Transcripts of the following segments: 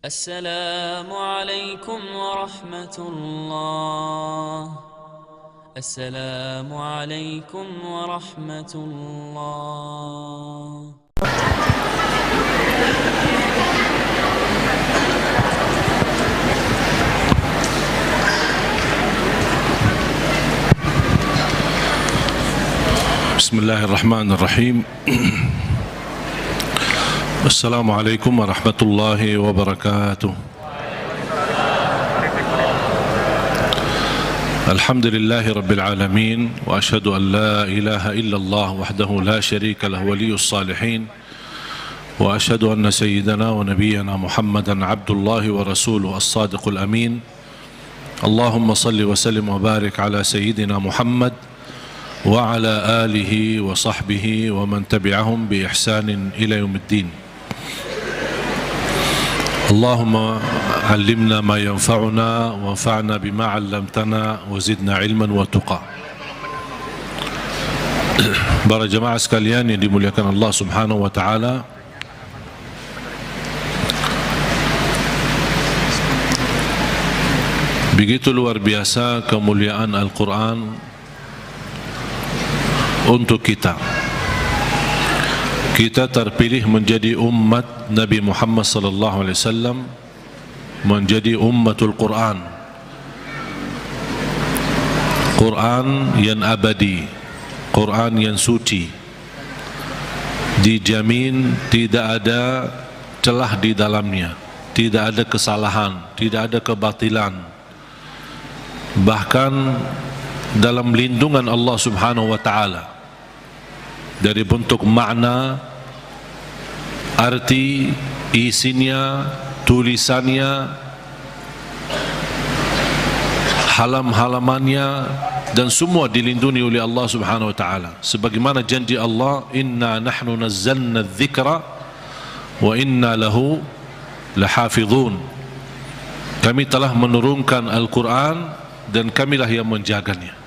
السلام عليكم ورحمة الله. السلام عليكم ورحمة الله. بسم الله الرحمن الرحيم. السلام عليكم ورحمة الله وبركاته. الحمد لله رب العالمين، وأشهد أن لا إله إلا الله وحده لا شريك له ولي الصالحين، وأشهد أن سيدنا ونبينا محمدا عبد الله ورسوله الصادق الأمين. اللهم صل وسلم وبارك على سيدنا محمد وعلى آله وصحبه ومن تبعهم بإحسان إلى يوم الدين. اللهم علمنا ما ينفعنا وانفعنا بما علمتنا وزدنا علما وتقى. Para jemaah sekalian yang dimuliakan Allah Subhanahu wa taala, begitu luar biasa kemuliaan Al-Quran untuk kita. Kita terpilih menjadi umat Nabi Muhammad sallallahu alaihi wasallam, menjadi ummatul Quran. Quran yang abadi, Quran yang suci, dijamin tidak ada celah di dalamnya, tidak ada kesalahan, tidak ada kebatilan. Bahkan dalam lindungan Allah Subhanahu wa taala, dari bentuk makna, arti, isinya, tulisannya, halam-halamannya, dan semua dilindungi oleh Allah Subhanahu wa taala. Sebagaimana janji Allah, inna nahnu nazzalna dzikra wa inna lahu lahafizun. Kami telah menurunkan Al-Quran dan kamilah yang menjaganya.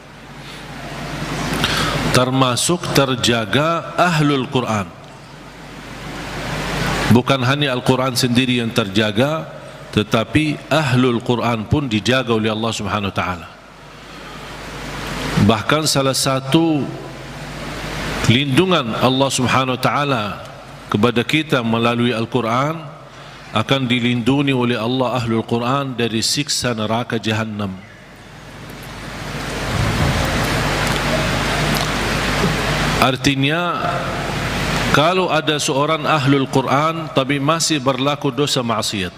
Termasuk terjaga ahlul Quran. Bukan hanya Al-Quran sendiri yang terjaga, tetapi ahlul Quran pun dijaga oleh Allah Subhanahu wa taala. Bahkan salah satu lindungan Allah Subhanahu wa taala kepada kita melalui Al-Quran, akan dilindungi oleh Allah ahlul Quran dari siksa neraka Jahannam. Artinya, kalau ada seorang ahlul Quran tapi masih berlaku dosa maksiat,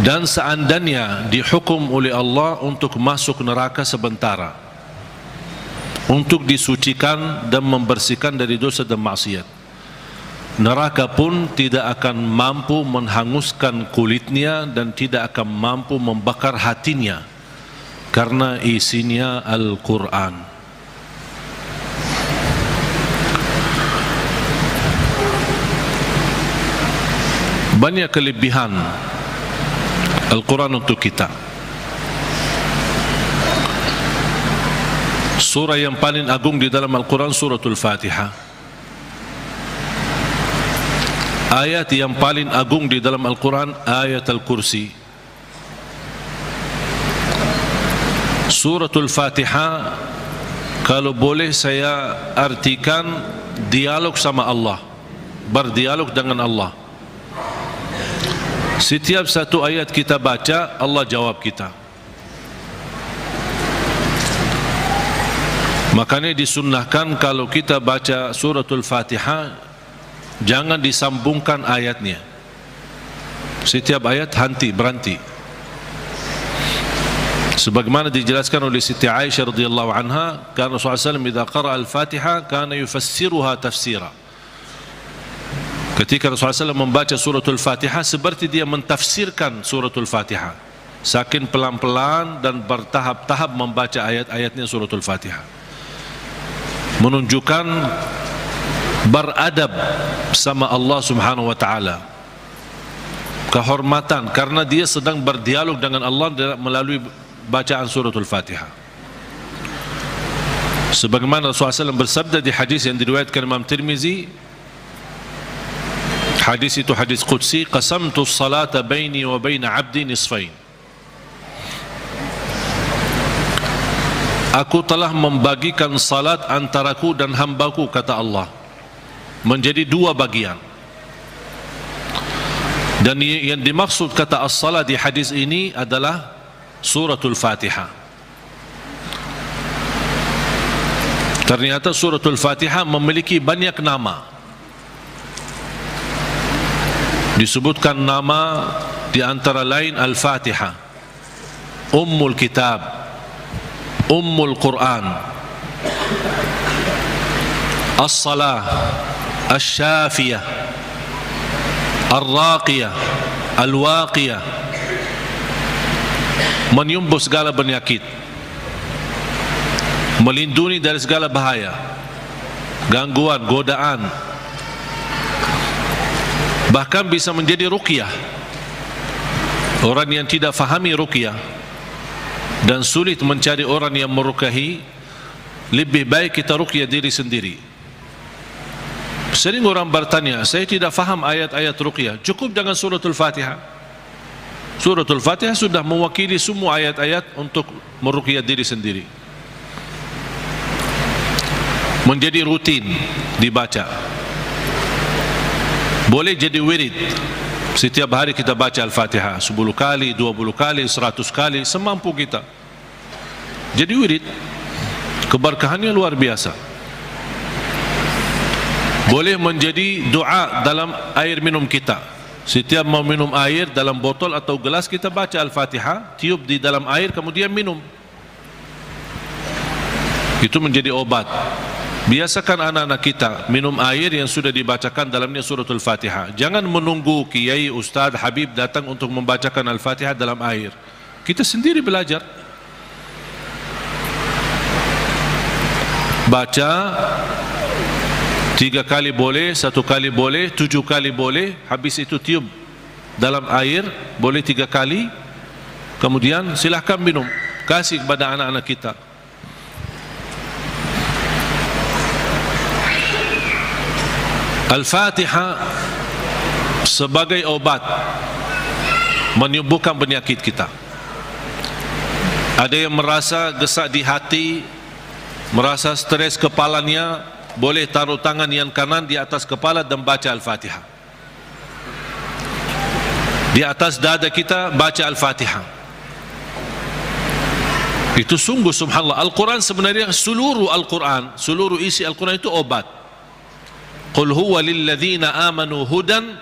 dan seandainya dihukum oleh Allah untuk masuk neraka sementara, untuk disucikan dan membersihkan dari dosa dan maksiat, neraka pun tidak akan mampu menghanguskan kulitnya dan tidak akan mampu membakar hatinya, karena isinya Al-Quran. Banyak kelebihan Al-Quran untuk kita. Surah yang paling agung di dalam Al-Quran suratul Fatihah. Ayat yang paling agung di dalam Al-Quran ayat Al-Kursi. Suratul Fatihah, kalau boleh saya artikan dialog sama Allah, berdialog dengan Allah. Setiap satu ayat kita baca, Allah jawab kita. Makanya disunnahkan kalau kita baca suratul Fatihah, jangan disambungkan ayatnya. Setiap ayat berhenti. Sebagaimana dijelaskan oleh Siti Aisyah radhiyallahu anha, karena Rasulullah SAW idza qara'a al-Fatihah kana yufassiruha tafsira. Ketika Rasulullah SAW membaca suratul Fatihah, seperti dia mentafsirkan suratul Fatihah, saking pelan-pelan dan bertahap-tahap membaca ayat-ayatnya suratul Fatihah, menunjukkan beradab sama Allah Subhanahu wa taala, kehormatan, karena dia sedang berdialog dengan Allah melalui bacaan suratul Fatihah. Sebagaimana Rasulullah SAW bersabda di hadis yang diriwayatkan Imam Tirmizi, Hadis itu hadis qudsi, qasamtu salata baini wa baina abdi nisfain. Aku telah membagikan salat antaraku dan hambaku, kata Allah, menjadi dua bagian. Dan yang dimaksud kata as-salat di hadis ini adalah suratul Fatihah. Ternyata suratul Fatihah memiliki banyak nama. Disebutkan nama di antara lain Al-Fatihah, Ummul Kitab, Ummul Quran, As-Salah, Asy-Syafiyah, Ar-Raqiyah, Al-Waqiyah, menyembuh segala penyakit, melindungi dari segala bahaya, gangguan, godaan, bahkan bisa menjadi ruqyah. Orang yang tidak fahami ruqyah dan sulit mencari orang yang meruqyahi, lebih baik kita ruqyah diri sendiri. Sering orang bertanya, saya tidak faham ayat-ayat ruqyah, cukup dengan suratul Fatihah. Suratul Fatihah sudah mewakili semua ayat-ayat untuk meruqyah diri sendiri, menjadi rutin dibaca. Boleh jadi wirid, setiap hari kita baca Al-Fatihah 10 kali, 20 kali, 100 kali, semampu kita. Jadi wirid, keberkahannya luar biasa. Boleh menjadi doa dalam air minum kita. Setiap mau minum air dalam botol atau gelas, kita baca Al-Fatihah, tiup di dalam air, kemudian minum. Itu menjadi obat. Biasakan anak-anak kita minum air yang sudah dibacakan dalamnya suratul Fatihah. Jangan menunggu kiai, ustaz, habib datang untuk membacakan Al-Fatihah dalam air. Kita sendiri belajar. Baca 3 kali boleh, 1 kali boleh, 7 kali boleh. Habis itu tiup dalam air, boleh 3 kali. Kemudian silahkan minum, kasih kepada anak-anak kita. Al-Fatihah sebagai obat menyembuhkan penyakit kita. Ada yang merasa gesak di hati, merasa stres kepalanya, boleh taruh tangan yang kanan di atas kepala dan baca Al-Fatihah. Di atas dada kita baca Al-Fatihah. Itu sungguh subhanallah. Al-Quran sebenarnya seluruh Al-Quran, seluruh isi Al-Quran itu obat. Qul huwa lilladzina amanu hudan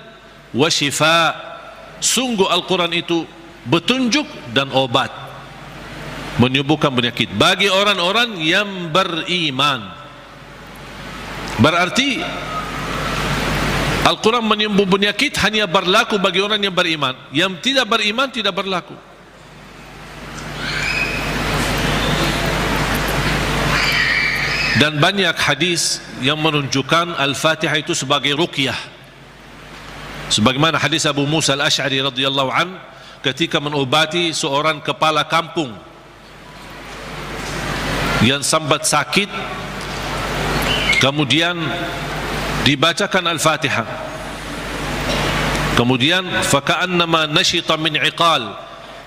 wa shifa. Sungguh Al-Quran itu petunjuk dan obat, menyembuhkan penyakit bagi orang-orang yang beriman. Berarti Al-Quran menyembuh penyakit hanya berlaku bagi orang yang beriman. Yang tidak beriman tidak berlaku. Dan banyak hadis yang menunjukkan Al-Fatihah itu sebagai ruqyah. Sebagaimana hadis Abu Musa Al-Ash'ari radhiyallahu an ketika mengobati seorang kepala kampung yang sambat sakit, kemudian dibacakan Al-Fatihah, kemudian faka'annama nashita min iqal,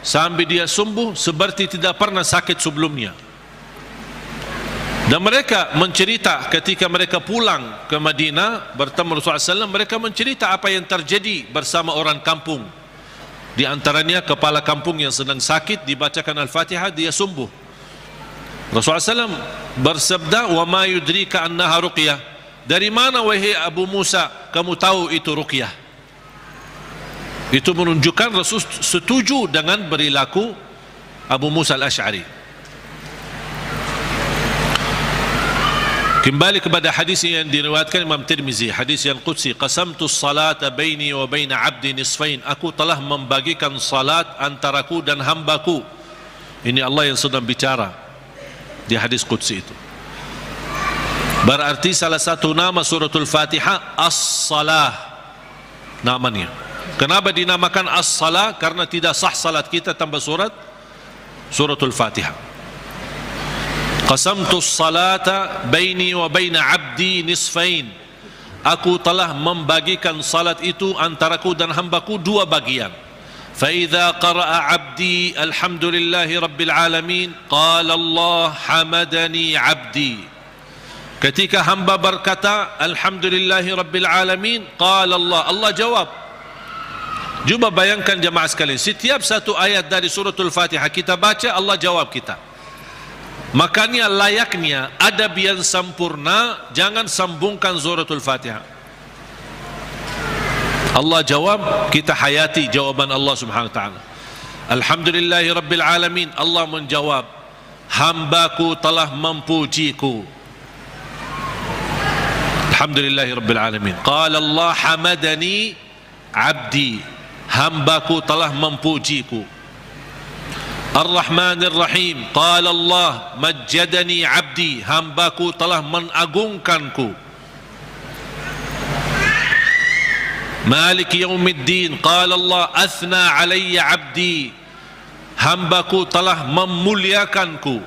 sampai dia sembuh seperti tidak pernah sakit sebelumnya. Dan mereka mencerita ketika mereka pulang ke Madinah bertemu Rasulullah SAW, mereka mencerita apa yang terjadi bersama orang kampung. Di antaranya kepala kampung yang sedang sakit, dibacakan Al-Fatihah, dia sembuh. Rasulullah SAW bersabda, wa ma yudrika annaha ruqyah. Dari mana wahai Abu Musa kamu tahu itu ruqyah? Itu menunjukkan Rasul setuju dengan perilaku Abu Musa Al-Ash'ari. Kembali kepada hadis yang diriwayatkan Imam Tirmizi, hadis yang qudsi, qasamtu salata baini wa baina abdi nisfain. Aku telah membagikan salat antaraku dan hambaku. Ini Allah yang sedang bicara di hadis qudsi itu. Berarti salah satu nama suratul Fatihah As-Salah namanya. Kenapa dinamakan As-Salah? Karena tidak sah salat kita tanpa suratul Fatihah. Qasamtu salata baini wa baina abdi nisfain. aku telah membagikan salat itu antaraku dan hambaku dua bagian. فَإِذَا قَرَأَ عَبْدِي الْحَمْدُ لِلَّهِ رَبِّ الْعَالَمِينَ قَالَ اللَّهُ حَمَدَنِي عَبْدِي. Ketika hamba berkata Alhamdulillahi Rabbil Alamin, qala Allah, Allah jawab. Cuba bayangkan jemaah sekalian, setiap satu ayat dari suratul Fatihah kita baca, Allah jawab kita. Makanya layaknya adab yang sempurna, jangan sambungkan suratul Fatihah. Allah jawab, kita hayati jawaban Allah subhanahu wa ta'ala. Alhamdulillahi Rabbil Alamin, Allah menjawab, hambaku telah memujiku. Alhamdulillahi Rabbil Alamin. Qala Allah hamadani abdi, hambaku telah memujiku. Ar-Rahmanir Rahim, qala Allah majjadani abdi, hambaku telah mengagungkanku. Maliki Yaumiddin, qala Allah athna alayya abdi, hambaku telah memuliakanku.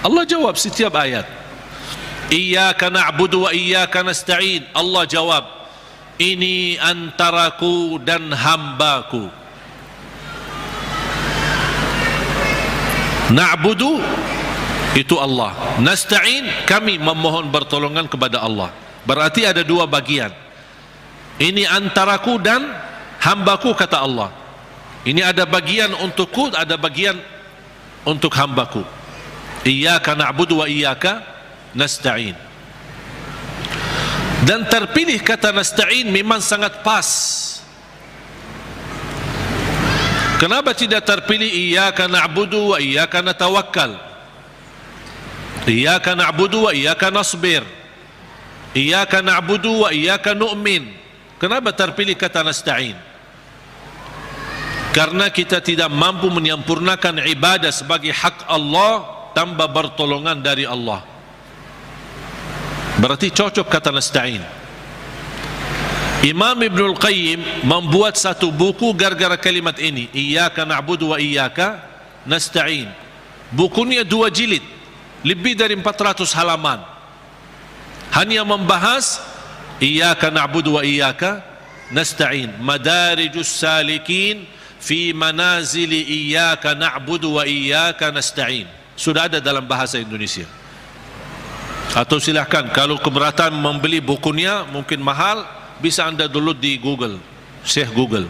Allah jawab setiap ayat. Iyyaka na'budu wa iyyaka nasta'in, Allah jawab, ini antaraku dan hambaku. Na'budu itu Allah, nasta'in kami memohon pertolongan kepada Allah. Berarti ada dua bagian. Ini antaraku dan hambaku, kata Allah. Ini ada bagian untukku, ada bagian untuk hambaku. Iyyaka na'budu wa iyyaka nasta'in. Dan terpilih kata nasta'in memang sangat pas. Kenapa tidak terpilih iyyaka na'budu wa iyyaka natawakkal? Iyyaka na'budu wa iyyaka nasbir. Iyyaka na'budu wa iyyaka nu'min. Kenapa terpilih kata nasta'in? Karena kita tidak mampu menyempurnakan ibadah sebagai hak Allah tanpa pertolongan dari Allah. Berarti cocok kata nasta'in. Imam Ibnul Qayyim membuat satu buku gara-gara kalimat ini, Iyyaka na'budu wa iyyaka nasta'in. Bukunya 2 jilid, lebih dari 400 halaman. Hanya membahas Iyyaka na'budu wa iyyaka nasta'in, Madarijus Salikin fi manazili iyyaka na'budu wa iyyaka nasta'in. Sudah ada dalam bahasa Indonesia. Atau silahkan, kalau keberatan membeli bukunya mungkin mahal, bisa anda download di Google, Syekh Google.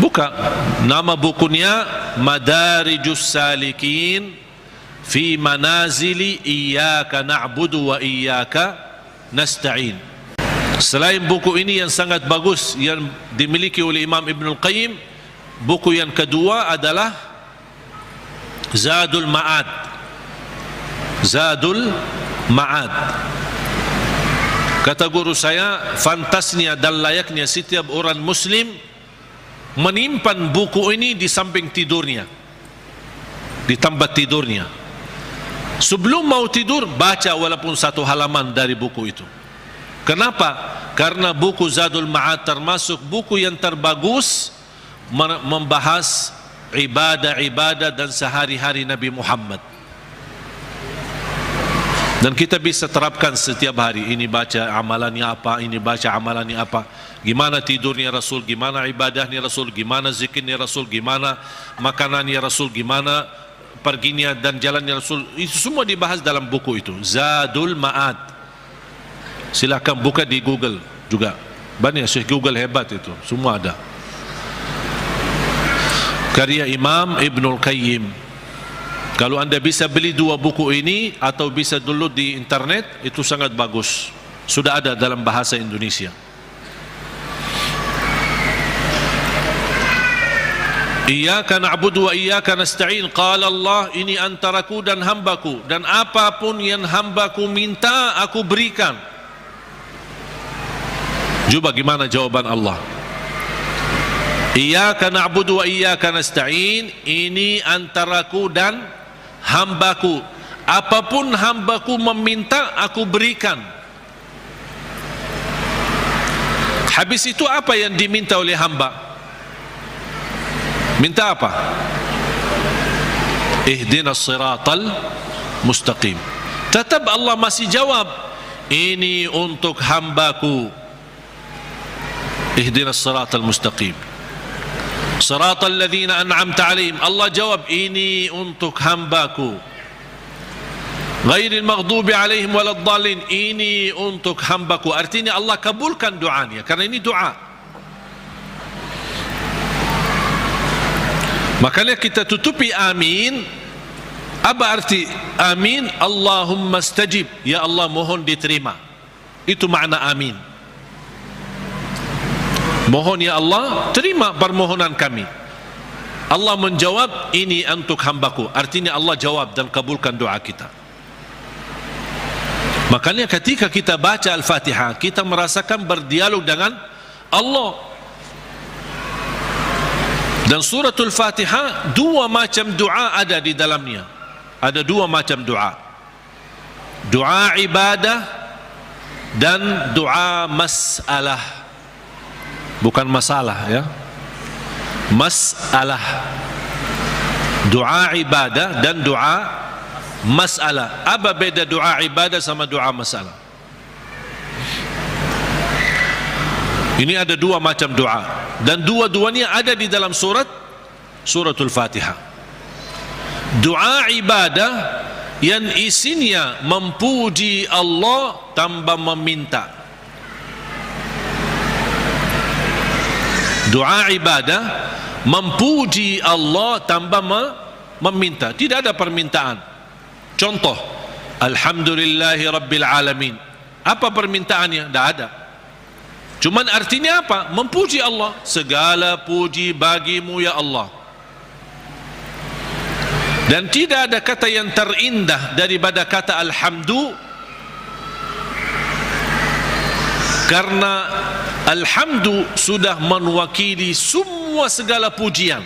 Buka nama bukunya Madarijus Salikin fi manazili iyyaka na'budu wa iyyaka nasta'in. Selain buku ini yang sangat bagus yang dimiliki oleh Imam Ibnul Qayyim, buku yang kedua adalah Zadul Ma'ad. Zadul Ma'ad. Kata guru saya, fantasnya dan layaknya setiap orang muslim menyimpan buku ini di samping tidurnya, di tempat tidurnya. Sebelum mau tidur, baca walaupun 1 halaman dari buku itu. Kenapa? Karena buku Zadul Ma'ad termasuk buku yang terbagus membahas ibadah-ibadah dan sehari-hari Nabi Muhammad. Dan kita bisa terapkan setiap hari. Ini baca amalannya apa, ini baca amalannya apa. Gimana tidurnya Rasul, gimana ibadahnya Rasul, gimana zikirnya Rasul, gimana makanannya Rasul, gimana perginya dan jalannya Rasul. Itu semua dibahas dalam buku itu, Zadul Ma'ad. Silahkan buka di Google juga. Banyak Syekh Google hebat itu, semua ada. Karya Imam Ibnul Qayyim. Kalau anda bisa beli 2 buku ini atau bisa download di internet, itu sangat bagus. Sudah ada dalam bahasa Indonesia. Iyyaka na'budu wa iyyaka nasta'in, qala Allah, ini antaraku dan hambaku, dan apapun yang hambaku minta aku berikan. Coba gimana jawaban Allah? Iyyaka na'budu wa iyyaka nasta'in, ini antaraku dan hambaku, apapun hambaku meminta aku berikan. Habis itu apa yang diminta oleh hamba? Minta apa? Ihdinas siratal mustaqim. tetap Allah masih jawab, ini untuk hambaku. Ihdinas siratal mustaqim, siratal ladzina an'amta alaihim. Allah jawab, ini untuk hambaku. Ghairil maghdubi alaihim waladdallin, ini untuk hambaku. Artinya Allah kabulkan doanya, karena ini doa. Makanya kita tutupi amin. Apa arti amin? Allahumma stajib, ya Allah mohon diterima. Itu makna amin. Mohon ya Allah, terima permohonan kami. Allah menjawab, ini untuk hambaku. Artinya Allah jawab dan kabulkan doa kita. Makanya ketika kita baca Al-Fatihah, kita merasakan berdialog dengan Allah. Dan suratul Fatihah, dua macam doa ada di dalamnya. Ada dua macam doa. Doa ibadah dan doa masalah. Bukan masalah ya. Masalah. Doa ibadah dan doa masalah. Apa beda doa ibadah sama doa masalah? Ini ada dua macam doa, dan dua-duanya ada di dalam suratul Fatihah. Doa ibadah yang isinya memuji Allah tanpa meminta. Doa ibadah memuji Allah tanpa meminta, tidak ada permintaan. Contoh, Alhamdulillahi Rabbil Alamin. Apa permintaannya? Tidak ada. Cuman artinya apa? Memuji Allah. Segala puji bagimu ya Allah. Dan tidak ada kata yang terindah daripada kata Alhamdu, karena Alhamdu sudah mewakili semua segala pujian.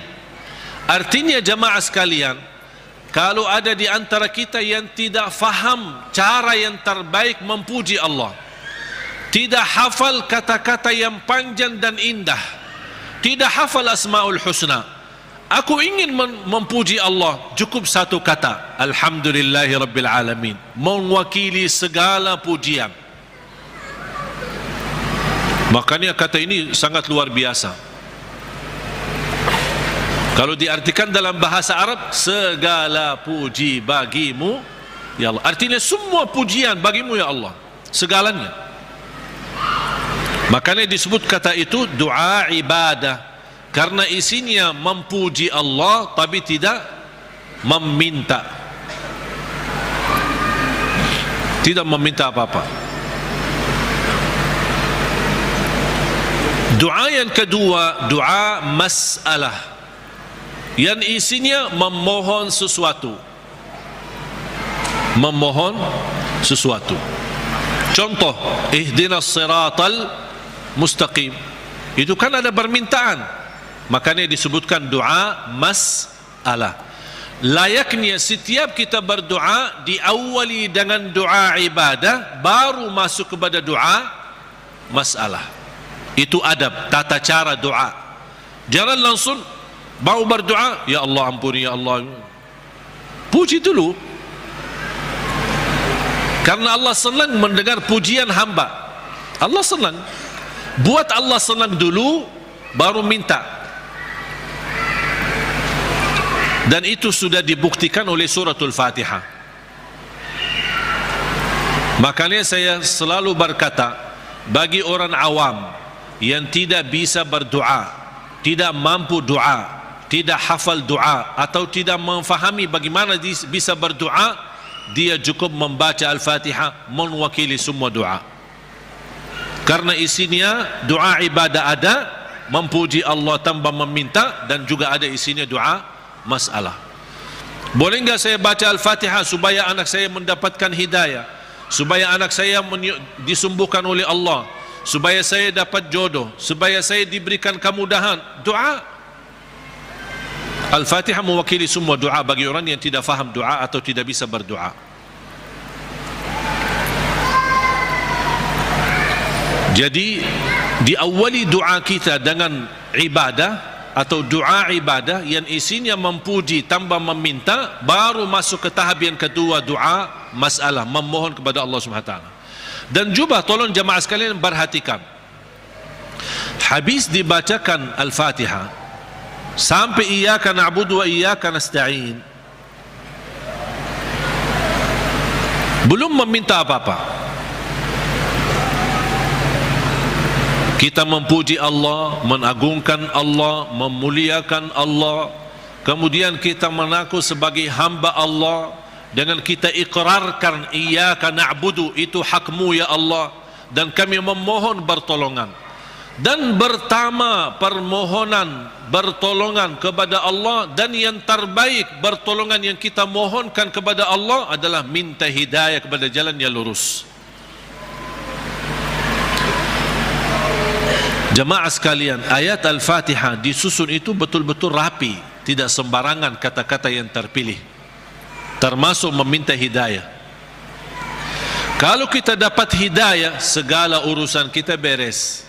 Artinya jamaah sekalian, kalau ada di antara kita yang tidak faham cara yang terbaik memuji Allah, tidak hafal kata-kata yang panjang dan indah, tidak hafal Asmaul Husna, aku ingin memuji Allah, cukup satu kata, Alhamdulillahi Rabbil Alamin, mewakili segala pujian. Makanya kata ini sangat luar biasa. Kalau diartikan dalam bahasa Arab, segala puji bagimu ya Allah, artinya semua pujian bagimu ya Allah, segalanya. Makanya disebut kata itu doa ibadah, karena isinya memuji Allah tapi tidak meminta, tidak meminta apa-apa. Doa yang kedua, doa masalah, yang isinya memohon sesuatu. Memohon sesuatu. Contoh, ihdinas siratal mustaqim. Itu kan ada permintaan. Makanya disebutkan doa masalah. Layaknya setiap kita berdoa diawali dengan doa ibadah, baru masuk kepada doa masalah. Itu adab, tata cara doa. Jangan langsung mau berdoa, ya Allah ampuni ya Allah. Puji dulu, karena Allah senang mendengar pujian hamba. Allah senang. Buat Allah senang dulu, baru minta. Dan itu sudah dibuktikan oleh suratul Fatihah. Makanya saya selalu berkata, bagi orang awam yang tidak bisa berdoa, tidak mampu doa, tidak hafal doa, atau tidak memfahami bagaimana bisa berdoa, dia cukup membaca Al-Fatihah mewakili semua doa. Karena isinya doa ibadah ada, memuji Allah tanpa meminta, dan juga ada isinya doa masalah. Boleh enggak saya baca Al-Fatihah supaya anak saya mendapatkan hidayah, supaya anak saya disembuhkan oleh Allah, supaya saya dapat jodoh, supaya saya diberikan kemudahan? Doa. Al-Fatihah mewakili semua doa bagi orang yang tidak faham doa atau tidak bisa berdoa. Jadi diawali doa kita dengan ibadah, atau doa ibadah yang isinya memuji tambah meminta, baru masuk ke tahap yang kedua, doa masalah, memohon kepada Allah SWT. Dan juga tolong jemaah sekalian perhatikan, habis dibacakan Al-Fatihah sampai iyyaka na'budu wa iyyaka nasta'in, belum meminta apa-apa. Kita memuji Allah, mengagungkan Allah, memuliakan Allah, kemudian kita mengaku sebagai hamba Allah dengan kita ikrarkan iyyaka na'budu, itu hakmu ya Allah, dan kami memohon pertolongan. Dan pertama permohonan bertolongan kepada Allah, dan yang terbaik pertolongan yang kita mohonkan kepada Allah adalah minta hidayah kepada jalan yang lurus. Jemaah sekalian, ayat Al-Fatihah disusun itu betul-betul rapi, tidak sembarangan kata-kata yang terpilih, termasuk meminta hidayah. Kalau kita dapat hidayah, segala urusan kita beres.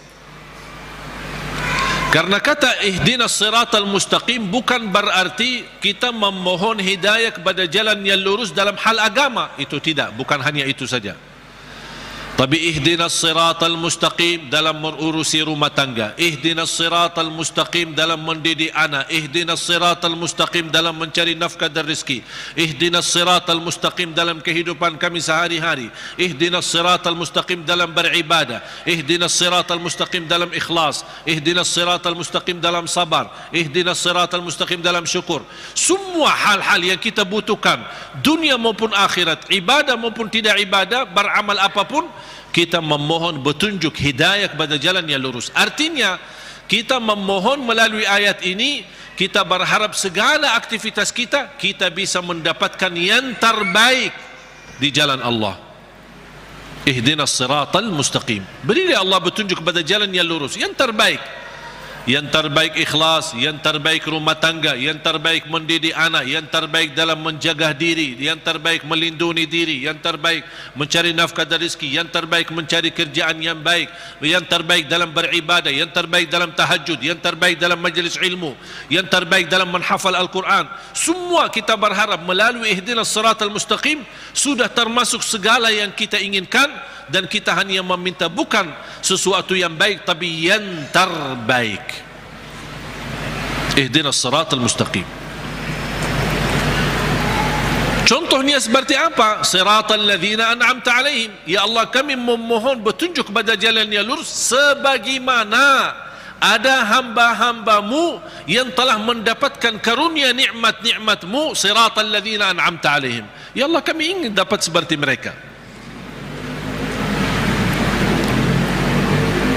Karena kata ihdinas siratal mustaqim bukan berarti kita memohon hidayah kepada jalan yang lurus dalam hal agama, itu tidak, bukan hanya itu saja. Tapi ihdinas siratal mustaqim dalam mengurusi rumah tangga, ihdinas siratal mustaqim dalam mendidik anak, ihdinas siratal mustaqim dalam mencari nafkah dan rezeki, ihdinas siratal mustaqim dalam kehidupan kami sehari-hari, ihdinas siratal mustaqim dalam beribadah, ihdinas siratal mustaqim dalam ikhlas, ihdinas siratal mustaqim dalam sabar, ihdinas siratal mustaqim dalam syukur. Semua hal-hal yang kita butuhkan, dunia maupun akhirat, ibadah maupun tidak ibadah, beramal apapun, kita memohon petunjuk hidayah kepada jalan yang lurus. Artinya kita memohon melalui ayat ini, kita berharap segala aktivitas kita bisa mendapatkan yang terbaik di jalan Allah. Ihdinas siratal mustaqim, berilah Allah petunjuk kepada jalan yang lurus, yang terbaik. Yang terbaik ikhlas, yang terbaik rumah tangga, yang terbaik mendidik anak, yang terbaik dalam menjaga diri, yang terbaik melindungi diri, yang terbaik mencari nafkah dan rezeki, yang terbaik mencari kerjaan yang baik, yang terbaik dalam beribadah, yang terbaik dalam tahajud, yang terbaik dalam majlis ilmu, yang terbaik dalam menghafal Al-Quran. Semua kita berharap melalui ihdinas siratal mustaqim sudah termasuk segala yang kita inginkan, dan kita hanya meminta bukan sesuatu yang baik, tapi yang terbaik. Ihdinas siratal mustaqim. Contohnya seperti apa? Siratal ladzina an'amta alaihim. Ya Allah, kami memohon petunjuk kepada jalan yang lurus sebagaimana ada hamba-hambamu yang telah mendapatkan karunia nikmat-nikmatmu. Siratal ladzina an'amta alaihim. Ya Allah, kami ingin dapat seperti mereka.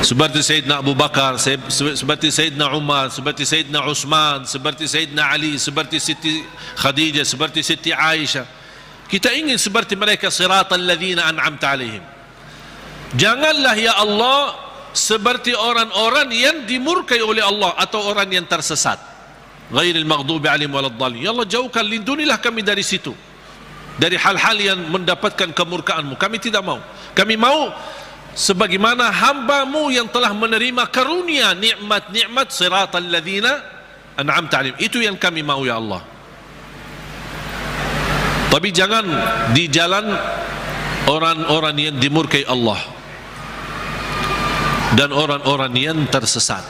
Seperti Sayyidina Abu Bakar, seperti Sayyidina Umar, seperti Sayyidina Utsman, seperti Sayyidina Ali, seperti Siti Khadijah, seperti Siti Aisyah. Kita ingin seperti mereka, siratal ladzina an'amta alaihim. Janganlah ya Allah seperti orang-orang yang dimurkai oleh Allah atau orang yang tersesat. Ghairil maghdubi alaihim waladdallin. Ya Allah, jauhkan, lindungilah kami dari situ, dari hal-hal yang mendapatkan kemurkaan-Mu. Kami tidak mau. Kami mau sebagaimana hamba-Mu yang telah menerima karunia nikmat-nikmat, siratal ladzina an'amta alaihim. Itu yang kami mau ya Allah. Tapi jangan di jalan orang-orang yang dimurkai Allah dan orang-orang yang tersesat.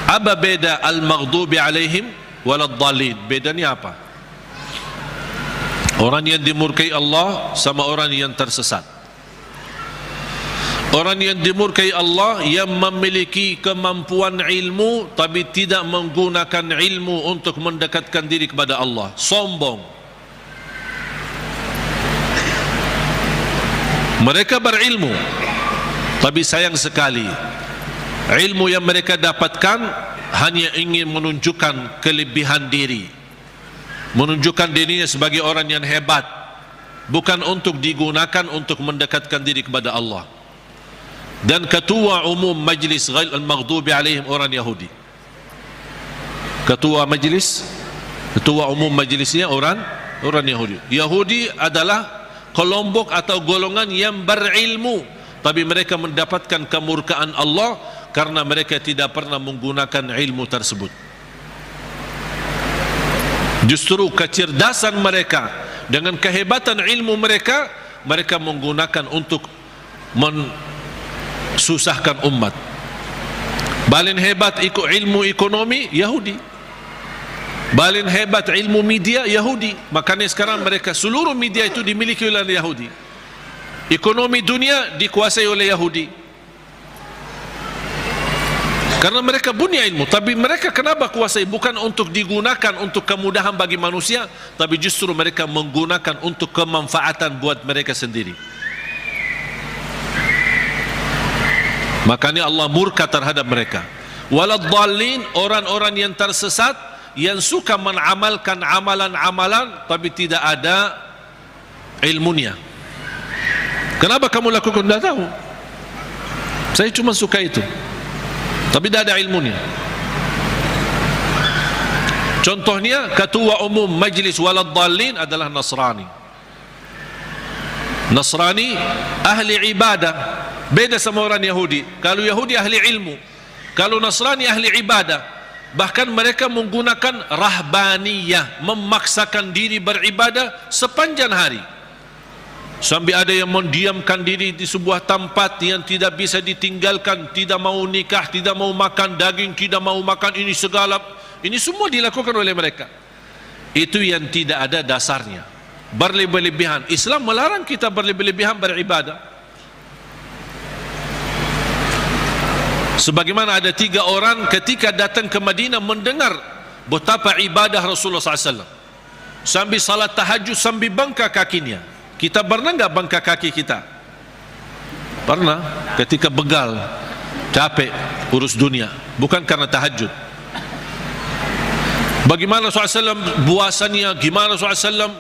Apa beda al-maghdubi alaihim waladdallin? Bedanya apa? Orang yang dimurkai Allah sama orang yang tersesat. Orang yang dimurkai Allah yang memiliki kemampuan ilmu tapi tidak menggunakan ilmu untuk mendekatkan diri kepada Allah, sombong. Mereka berilmu tapi sayang sekali ilmu yang mereka dapatkan hanya ingin menunjukkan kelebihan diri, menunjukkan dirinya sebagai orang yang hebat, bukan untuk digunakan untuk mendekatkan diri kepada Allah. Dan ketua umum majlis ghairil maghdubi alaihim orang Yahudi. Ketua umum majlisnya orang Yahudi. Yahudi adalah kelompok atau golongan yang berilmu, tapi mereka mendapatkan kemurkaan Allah karena mereka tidak pernah menggunakan ilmu tersebut. Justru kecerdasan mereka dengan kehebatan ilmu mereka, mereka menggunakan untuk mensusahkan umat. Paling hebat ikut ilmu ekonomi Yahudi, paling hebat ilmu media Yahudi. Makanya sekarang mereka seluruh media itu dimiliki oleh Yahudi. Ekonomi dunia dikuasai oleh Yahudi, karena mereka punya ilmu. Tapi mereka kenapa kuasai? Bukan untuk digunakan untuk kemudahan bagi manusia, tapi justru mereka menggunakan untuk kemanfaatan buat mereka sendiri. Makanya Allah murka terhadap mereka. Waladhdallin, orang-orang yang tersesat, yang suka mengamalkan amalan-amalan tapi tidak ada ilmunya. Kenapa kamu lakukan? Tidak tahu, saya cuma suka itu, tapi tidak ada ilmunya. Contohnya, ketua umum majlis Waladhdallin adalah Nasrani. Nasrani ahli ibadah, beda sama orang Yahudi. Kalau Yahudi ahli ilmu, kalau Nasrani ahli ibadah. Bahkan mereka menggunakan rahbaniyah, memaksakan diri beribadah sepanjang hari. Sampai ada yang mendiamkan diri di sebuah tempat yang tidak bisa ditinggalkan, tidak mau nikah, tidak mau makan daging, tidak mau makan ini segala. Ini semua dilakukan oleh mereka. Itu yang tidak ada dasarnya, berlebih-lebihan. Islam melarang kita berlebih-lebihan beribadah. Sebagaimana ada 3 orang ketika datang ke Madinah mendengar betapa ibadah Rasulullah SAW, sambil salat tahajud, sambil bangka kakinya. Kita pernah enggak bangka kaki kita? Pernah, ketika begal, capek urus dunia, bukan karena tahajud. Bagaimana SAW puasanya, gimana SAW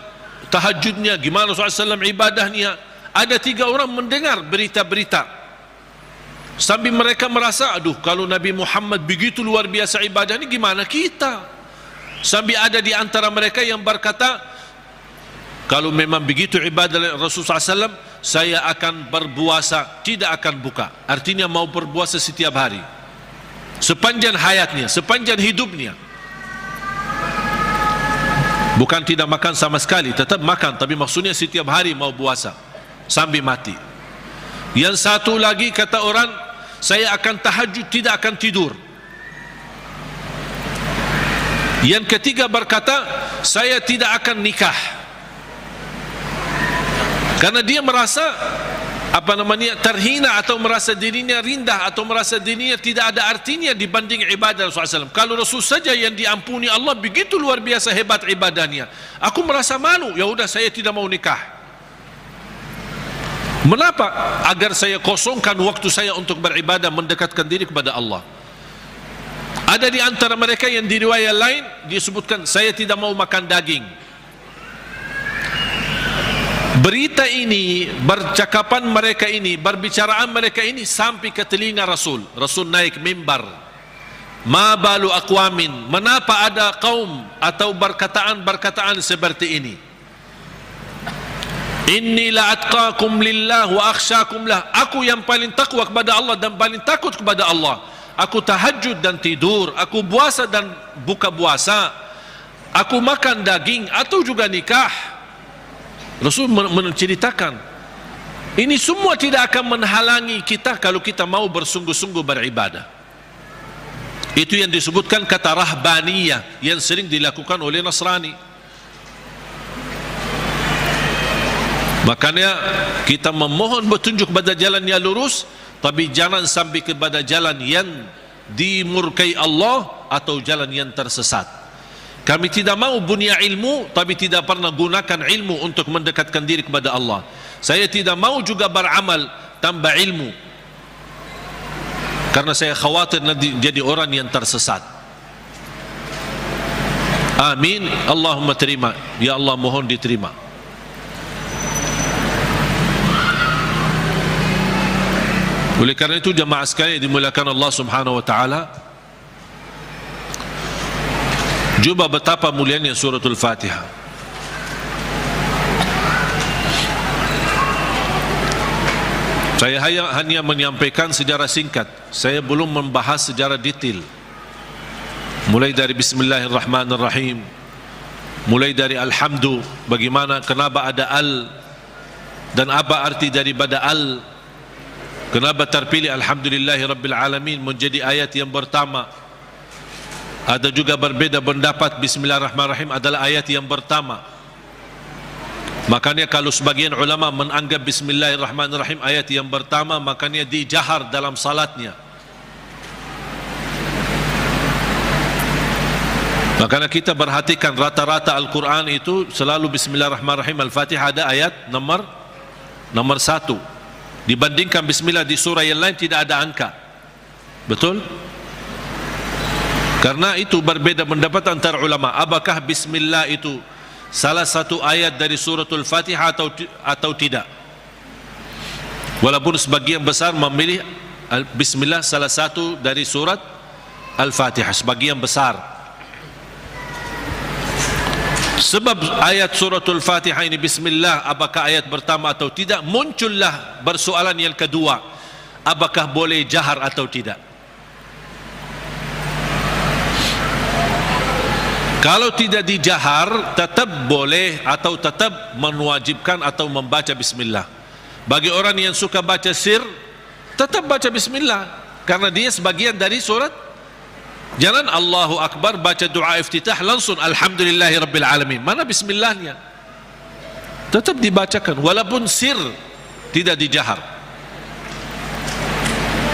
tahajudnya, gimana SAW ibadahnya. Ada 3 orang mendengar berita-berita, sambil mereka merasa, aduh, kalau Nabi Muhammad begitu luar biasa ibadah ini, gimana kita? Sambil ada di antara mereka yang berkata, kalau memang begitu ibadah Rasulullah SAW, saya akan berpuasa, tidak akan buka. Artinya mau berpuasa setiap hari, sepanjang hayatnya, sepanjang hidupnya. Bukan tidak makan sama sekali, tetap makan, tapi maksudnya setiap hari mau puasa sampai mati. Yang satu lagi kata orang, saya akan tahajud, tidak akan tidur. Yang ketiga berkata, saya tidak akan nikah, karena dia merasa terhina, atau merasa dirinya rendah, atau merasa dirinya tidak ada artinya dibanding ibadah Rasulullah SAW. Kalau Rasul saja yang diampuni Allah begitu luar biasa hebat ibadahnya, aku merasa malu, ya udah saya tidak mau nikah. Mengapa? Agar saya kosongkan waktu saya untuk beribadah, mendekatkan diri kepada Allah. Ada di antara mereka yang di riwayat lain disebutkan, saya tidak mau makan daging. Berita ini, bercakapan mereka ini, berbicaraan mereka ini sampai ke telinga Rasul. Rasul naik mimbar. Ma balu aqwamin, menapa ada kaum atau berkataan seperti ini? Inni la atqakum lillah wa akhsyakum lah. Aku yang paling takwa kepada Allah dan paling takut kepada Allah. Aku tahajud dan tidur, aku puasa dan buka puasa, aku makan daging atau juga nikah. Rasul menceritakan ini semua tidak akan menghalangi kita kalau kita mau bersungguh-sungguh beribadah. Itu yang disebutkan kata rahbaniyah yang sering dilakukan oleh Nasrani. Makanya kita memohon petunjuk pada jalan yang lurus, tapi jangan sampai kepada jalan yang dimurkai Allah atau jalan yang tersesat. Kami tidak mau punya ilmu tapi tidak pernah gunakan ilmu untuk mendekatkan diri kepada Allah. Saya tidak mau juga beramal tanpa ilmu, karena saya khawatir nanti jadi orang yang tersesat. Amin. Allahumma terima. Ya Allah, mohon diterima. Oleh karena itu jemaah sekalian dimuliakan Allah Subhanahu wa taala, coba betapa mulianya suratul Fatihah. Saya hanya menyampaikan sejarah singkat. Saya belum membahas sejarah detail. Mulai dari Bismillahirrahmanirrahim, mulai dari Alhamdu, bagaimana, kenapa ada al, dan apa arti daripada al, kenapa terpilih Alhamdulillahirrabbilalamin menjadi ayat yang pertama. Ada juga berbeda pendapat Bismillahirrahmanirrahim adalah ayat yang pertama. Makanya kalau sebagian ulama menganggap Bismillahirrahmanirrahim ayat yang pertama, makanya dijahar dalam salatnya. Makanya kita perhatikan rata-rata Al-Quran itu selalu Bismillahirrahmanirrahim. Al-Fatihah ada ayat nomor 1. Dibandingkan Bismillah di surah yang lain tidak ada angka. Betul? Karena itu berbeda pendapat antara ulama. Apakah Bismillah itu salah satu ayat dari suratul Fatihah atau tidak? Walaupun sebagian besar memilih Bismillah salah satu dari surat Al-Fatihah, sebagian besar. Sebab ayat suratul Fatihah ini Bismillah, apakah ayat pertama atau tidak, muncullah persoalan yang kedua, apakah boleh jahar atau tidak. Kalau tidak dijahar, tetap boleh atau tetap mewajibkan atau membaca Bismillah. Bagi orang yang suka baca sir, tetap baca Bismillah, karena dia sebagian dari surat. Jangan Allahu Akbar baca doa iftitah langsung Alhamdulillahirrabbilalamin. Mana Bismillahnya? Tetap dibacakan walaupun sir, tidak dijahar.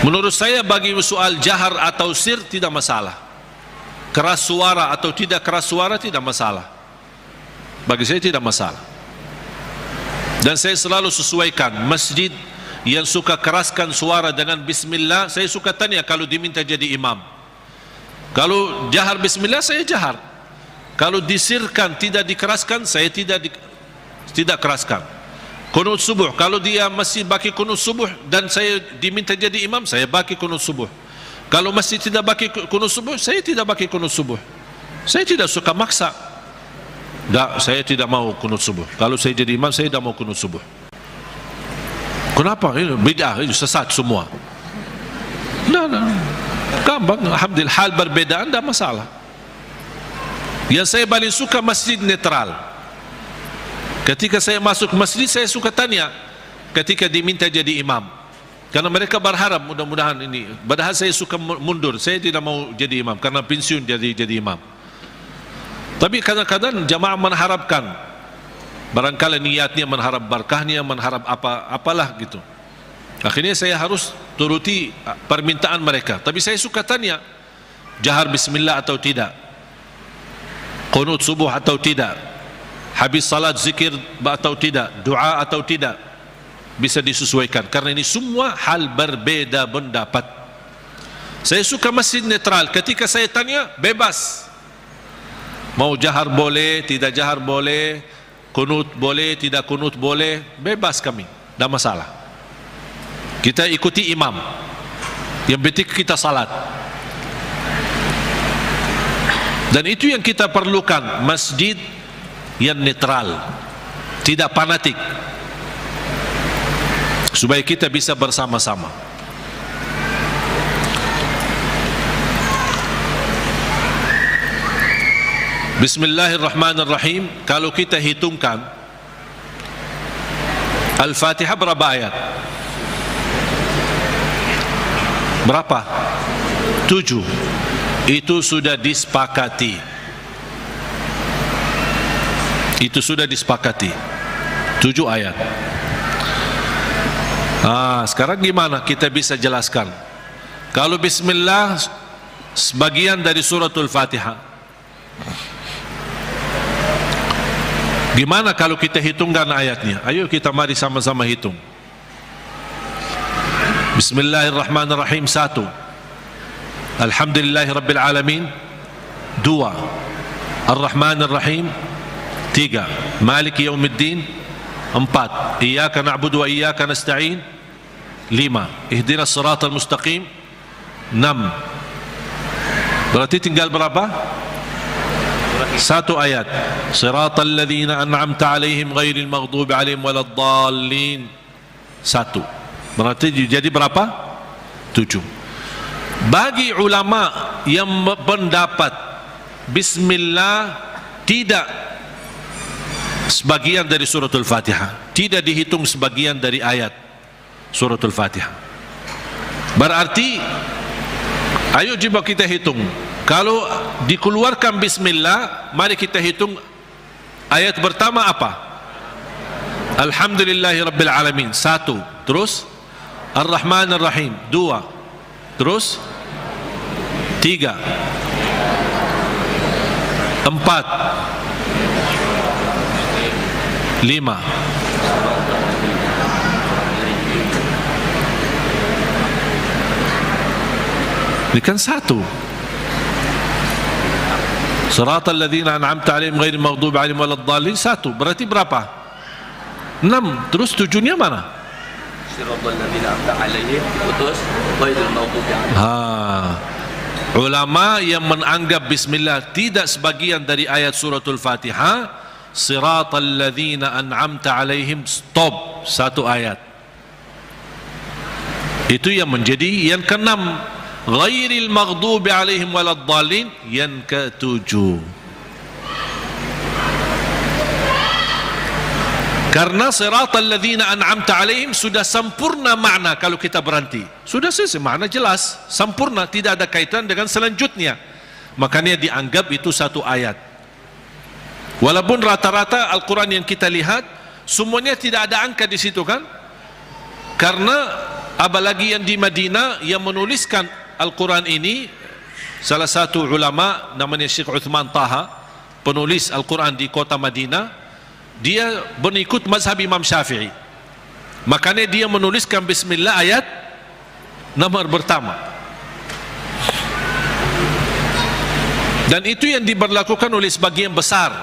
Menurut saya bagi soal jahar atau sir tidak masalah. Keras suara atau tidak keras suara tidak masalah. Bagi saya tidak masalah. Dan saya selalu sesuaikan. Masjid yang suka keraskan suara dengan Bismillah, saya suka tanya kalau diminta jadi imam. Kalau jahar Bismillah, saya jahar. Kalau disirkan, tidak dikeraskan, saya tidak keraskan. Kunut subuh, kalau dia masih baki kunut subuh dan saya diminta jadi imam, saya baki kunut subuh. Kalau masih tidak baki kunut subuh, saya tidak baki kunut subuh. Saya tidak suka maksa. Tak, saya tidak mau kunut subuh. Kalau saya jadi imam, saya tidak mau kunut subuh. Kenapa? Ini bid'ah, ini sesat semua. Nah. Gampang, alhamdulillah, hal berbedaan tidak masalah. Yang saya paling suka masjid netral. Ketika saya masuk masjid, saya suka tanya ketika diminta jadi imam, karena mereka berharap mudah-mudahan ini. Padahal saya suka mundur, saya tidak mau jadi imam karena pensiun jadi imam. Tapi kadang-kadang jamaah mengharapkan, barangkali niatnya mengharap berkahnya, mengharap apalah gitu. Akhirnya saya harus turuti permintaan mereka. Tapi saya suka tanya, jahar Bismillah atau tidak, qunut subuh atau tidak, habis salat zikir atau tidak, doa atau tidak, bisa disesuaikan. Karena ini semua hal berbeda pendapat. Saya suka masjid netral. Ketika saya tanya, bebas. Mau jahar boleh, tidak jahar boleh, kunut boleh, tidak kunut boleh, bebas kami, tidak masalah. Kita ikuti imam, yang penting kita salat. Dan itu yang kita perlukan, masjid yang netral, tidak fanatik, supaya kita bisa bersama-sama. Bismillahirrahmanirrahim. Kalau kita hitungkan Al-Fatihah berapa ayat? Berapa? 7. Itu sudah disepakati. Itu sudah disepakati. 7 ayat. Sekarang gimana kita bisa jelaskan? Kalau Bismillah sebagian dari suratul Fatihah, gimana kalau kita hitungkan ayatnya? Ayo kita mari sama-sama hitung. Bismillahirrahmanirrahim 1, Alhamdulillahirrabbilalamin 2, Ar-Rahmanirrahim 3, Maliki Yawmiddin 4, Iyyaka na'budu wa iyyaka nasta'in 5, Ihdinas siratal mustaqim 6. Berarti tinggal berapa? 1 ayat. Siratal ladzina an'amta 'alaihim ghairil maghdubi 'alaihim waladdallin. 1. Berarti jadi berapa? 7. Bagi ulama yang pendapat Bismillah tidak sebagian dari suratul Fatihah, tidak dihitung sebagian dari ayat suratul Fatihah, berarti ayo coba kita hitung. Kalau dikeluarkan Bismillah, mari kita hitung ayat pertama apa? Alhamdulillahirabbil alamin, 1. Terus Ar-Rahmanir Rahim, 2. Terus 3, 4, 5. Ini kan 1. Siratal ladzina an'amta 'alaihim ghairil maghdubi 'alaihim waladdallin, 1. Berarti berapa? 6. Terus 7-nya mana? Siratal ladzina an'amta 'alaihim putus ghairil maghdubi 'alaihim. Ulama yang menganggap Bismillah tidak sebagian dari ayat suratul Fatihah, Siratal ladzina an'amta 'alaihim, stop, 1 ayat. Itu yang menjadi yang ke-6. Ghairil maghdubi 'alaihim waladdallin yang ke-7. Karena Siratal ladzina an'amta 'alaihim sudah sempurna makna. Kalau kita berhenti sudah selesai, makna jelas, sempurna, tidak ada kaitan dengan selanjutnya. Makanya dianggap itu 1 ayat. Walaupun rata-rata Al-Quran yang kita lihat semuanya tidak ada angka di situ kan, karena apalagi yang di Madinah yang menuliskan Al-Quran ini, salah satu ulama namanya Syekh Uthman Taha, penulis Al-Quran di kota Madinah, dia mengikut mazhab Imam Syafi'i. Makanya dia menuliskan Bismillah ayat nomor pertama. Dan itu yang diberlakukan oleh sebagian besar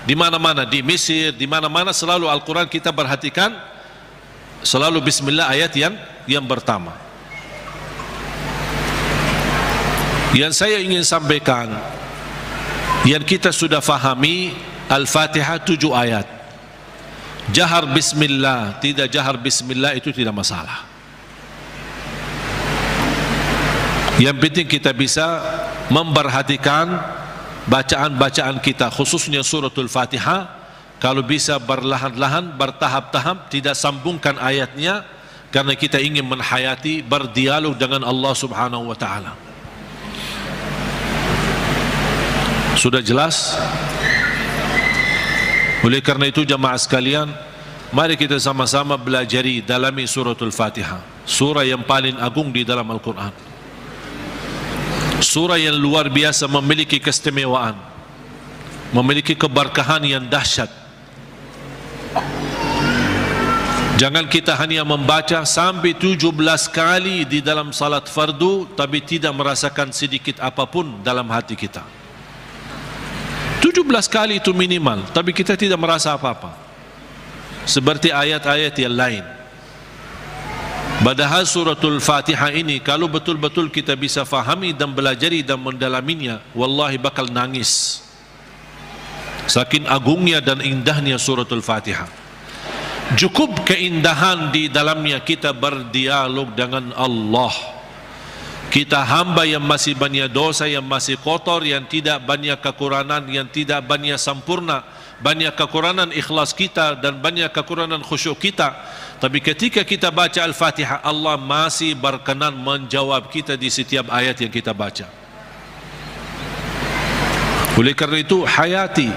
di mana-mana, di Mesir, di mana-mana selalu Al-Quran kita perhatikan selalu Bismillah ayat yang pertama. Yang saya ingin sampaikan, yang kita sudah fahami, Al-Fatihah 7 ayat. Jahar Bismillah, tidak jahar Bismillah itu tidak masalah. Yang penting kita bisa memperhatikan bacaan-bacaan kita, khususnya suratul Fatihah. Kalau bisa berlahan-lahan, bertahap-tahap, tidak sambungkan ayatnya, karena kita ingin menhayati, berdialog dengan Allah Subhanahu wa ta'ala. Sudah jelas? Oleh karena itu jamaah sekalian, mari kita sama-sama belajari dalami suratul Fatihah, surah yang paling agung di dalam Al-Quran, surah yang luar biasa, memiliki keistimewaan, memiliki keberkahan yang dahsyat. Jangan kita hanya membaca sampai 17 kali di dalam salat fardu tapi tidak merasakan sedikit apapun dalam hati kita. 17 kali itu minimal, tapi kita tidak merasa apa-apa, seperti ayat-ayat yang lain. Padahal suratul Fatihah ini kalau betul-betul kita bisa fahami dan belajari dan mendalaminya, wallahi bakal nangis saking agungnya dan indahnya suratul Fatihah. Cukup keindahan di dalamnya kita berdialog dengan Allah. Kita hamba yang masih banyak dosa, yang masih kotor, yang tidak banyak kekurangan, yang tidak banyak sempurna, banyak kekurangan ikhlas kita dan banyak kekurangan khusyuk kita. Tapi ketika kita baca Al-Fatihah, Allah masih berkenan menjawab kita di setiap ayat yang kita baca. Oleh karena itu hayati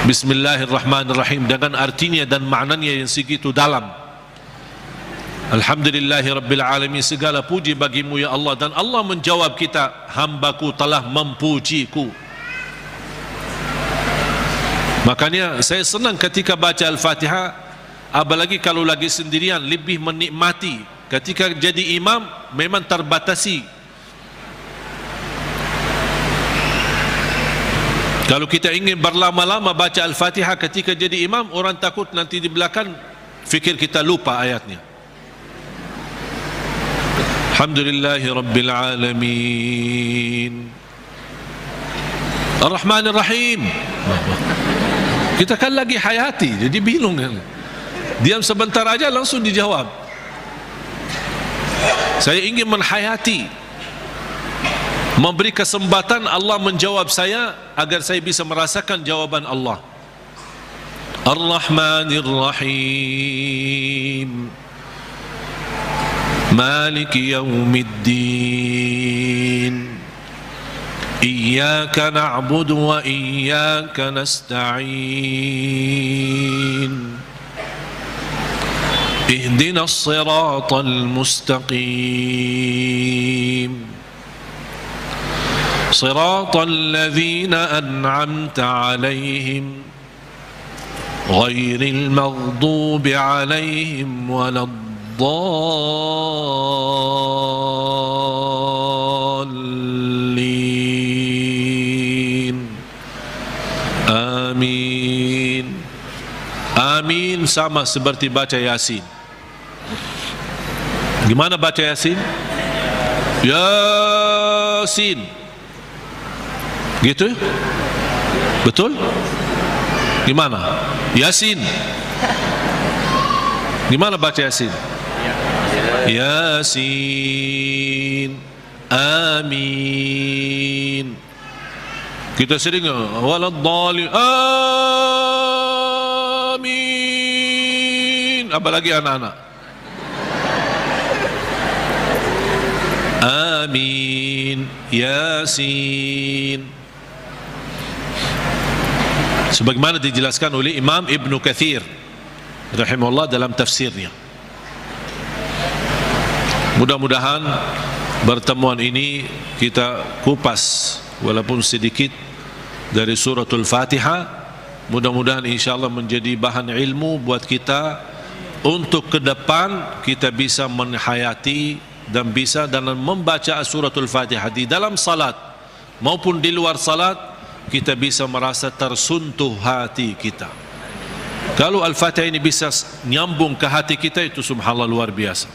Bismillahirrahmanirrahim dengan artinya dan maknanya yang segitu dalam. Alhamdulillahirabbil alamin, segala puji bagimu ya Allah. Dan Allah menjawab kita, hambaku telah memujiku. Makanya saya senang ketika baca Al-Fatihah, apalagi kalau lagi sendirian, lebih menikmati. Ketika jadi imam memang terbatasi. Kalau kita ingin berlama-lama baca Al-Fatihah ketika jadi imam, orang takut nanti di belakang fikir kita lupa ayatnya. Alhamdulillahirabbil alamin, Ar-Rahmanir Rahim. Kita kan lagi hayati, jadi bingung kan. Diam sebentar aja langsung dijawab. Saya ingin menghayati, memberi kesempatan Allah menjawab saya agar saya bisa merasakan jawaban Allah. Ar-Rahmanir Rahim, Maliki Yawmiddin, Iyyaka na'budu wa iyyaka nasta'in, Ihdinas siratal mustaqim, Siratal ladzina an'amta 'alaihim, Ghairil maghdubi 'alaihim waladdallin. Amin. Amin sama seperti baca Yasin. Gimana baca Yasin? Yasin. Gitu? Betul? Gimana? Yasin. Gimana baca Yasin? Yasin. Amin. Kita sering waladdallin. Amin. Apalagi anak-anak. Amin. Yasin. Sebagaimana dijelaskan oleh Imam Ibn Kathir rahimahullah dalam tafsirnya. Mudah-mudahan pertemuan ini kita kupas walaupun sedikit dari suratul Fatihah. Mudah-mudahan insyaAllah menjadi bahan ilmu buat kita untuk ke depan kita bisa menghayati dan bisa dalam membaca suratul Fatihah di dalam salat maupun di luar salat, kita bisa merasa tersuntuh hati kita. Kalau Al-Fatihah ini bisa nyambung ke hati kita, itu subhanallah luar biasa.